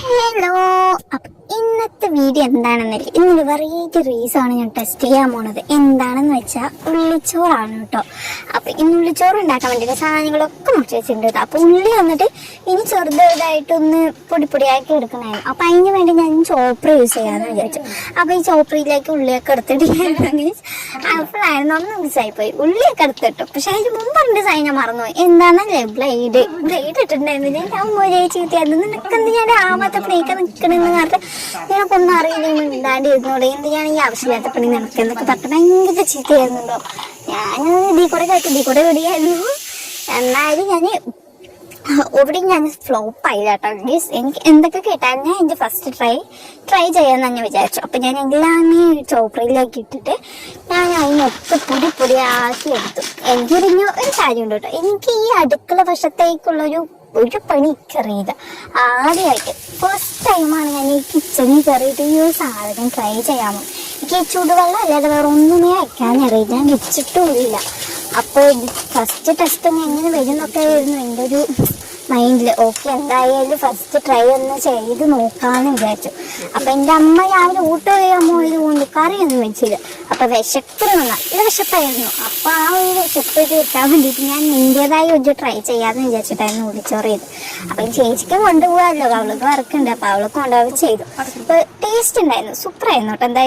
Hello, അപ്പൊ ഇന്നത്തെ video എന്താണെന്നല്ലേ, ഇന്നൊരു വെറൈറ്റി റീസാണ് ഞാൻ ടെസ്റ്റ് ചെയ്യാൻ പോണത്. എന്താണെന്ന് വെച്ചാൽ ഉള്ളിച്ചോറാണ് കേട്ടോ. അപ്പൊ ഇന്ന് ഉള്ളിച്ചോറ് ഉണ്ടാക്കാൻ വേണ്ടിയിട്ട് സാധനങ്ങളൊക്കെ മുറിച്ച് വെച്ചിട്ടുണ്ട് കേട്ടോ. അപ്പൊ ഉള്ളി വന്നിട്ട് ഇനി ചെറുതായിട്ടൊന്ന് പൊടിയാക്കി എടുക്കണമായിരുന്നു. അപ്പൊ അതിന് വേണ്ടി ഞാൻ ചോപ്പർ യൂസ് ചെയ്യാമെന്ന് വിചാരിച്ചു. അപ്പൊ ഈ ചോപ്പറിലേക്ക് ഉള്ളിയൊക്കെ എടുത്തിട്ട് അപ്പോഴായിരുന്നു ഒന്ന് മിസ്സായിപ്പോയി. ഉള്ളിയൊക്കെ എടുത്തിട്ടു, പക്ഷെ അതിന് മുമ്പ് എൻ്റെ സൈന മറന്നുപോയി. എന്താണല്ലേ ബ്ലേഡ് ഇട്ടിട്ടുണ്ടായിരുന്നില്ല. ഞാൻ മൊഴിച്ച് കിട്ടിയായിരുന്നു. നിനക്കെന്ത് ഞാൻ ആവാത്ത പ്ലേക്ക് നിൽക്കണമെന്ന് പറഞ്ഞിട്ട് നിനക്കൊന്നും അറിയില്ലെങ്കിൽ ഇല്ലാണ്ട് ഇരുന്നോടെ എന്ത് ഞാൻ ഈ ആവശ്യമില്ലാത്ത പണി നിനക്ക് എന്നൊക്കെ പറഞ്ഞിട്ട് ഭയങ്കര ചീത്തയായിരുന്നുണ്ടോ. ഞാൻ ഇതിൽ കൂടെ റെഡിയായിരുന്നു. എന്നാലും ഞാൻ ഫ്ലോപ്പ് ആയില്ല കേട്ടോ. മീൻസ് എനിക്ക് എന്തൊക്കെ കേട്ടാലും ഞാൻ എൻ്റെ ഫസ്റ്റ് ട്രൈ ചെയ്യാമെന്ന് തന്നെ വിചാരിച്ചു. അപ്പം ഞാൻ എല്ലാമേ ചോപ്പറിലേക്ക് ഇട്ടിട്ട് ഞാൻ അതിനൊക്കെ പൊടിയാക്കി എടുത്തു. എനിക്കൊരു കാര്യമുണ്ട് കേട്ടോ. എനിക്ക് ഈ അടുക്കള വശത്തേക്കുള്ളൊരു പണി കയറിയില്ല. ആദ്യമായിട്ട് ഫസ്റ്റ് ടൈമാണ് ഞാൻ ഈ കിച്ചണിൽ കയറിയിട്ട് ഈ ഒരു സാധനം ട്രൈ ചെയ്യാമോ. എനിക്ക് ഈ ചൂടുവെള്ളം അല്ലാതെ വേറെ ഒന്നുമേ വയ്ക്കാൻ അറിയില്ല, ഞാൻ വെച്ചിട്ടുമില്ല. അപ്പോൾ ഫസ്റ്റ് ടെസ്റ്റ് ഒന്ന് എങ്ങനെ വരുന്നൊക്കെ ആയിരുന്നു എൻ്റെ ഒരു മൈൻഡിൽ. ഓക്കെ, എന്തായാലും ഫസ്റ്റ് ട്രൈ ഒന്ന് ചെയ്ത് നോക്കാമെന്ന് വിചാരിച്ചു. അപ്പം എൻ്റെ അമ്മ രാവിലെ ഊട്ട് ചെയ്യാൻ പോയത് കൊണ്ട് കറിയൊന്നും വെച്ചില്ല. അപ്പം നല്ല വിശപ്പായിരുന്നു. അപ്പം ആ ഒരു വിശപ്പ് തീർക്കാൻ വേണ്ടിയിട്ട് ഞാൻ എൻ്റെതായി ഒരു ട്രൈ ചെയ്യാമെന്ന് വിചാരിച്ചിട്ടായിരുന്നു ഉള്ളിച്ചോറ് ചെയ്ത്. അപ്പം ചേച്ചിക്ക് കൊണ്ടുപോകാമല്ലോ, അവൾക്ക് വർക്കുണ്ട്. അപ്പം അവൾക്ക് കൊണ്ടുപോയി ചെയ്തു. അപ്പോൾ ടേസ്റ്റ് ഉണ്ടായിരുന്നു, സൂപ്പറായിരുന്നു കേട്ടോ. എന്തായാലും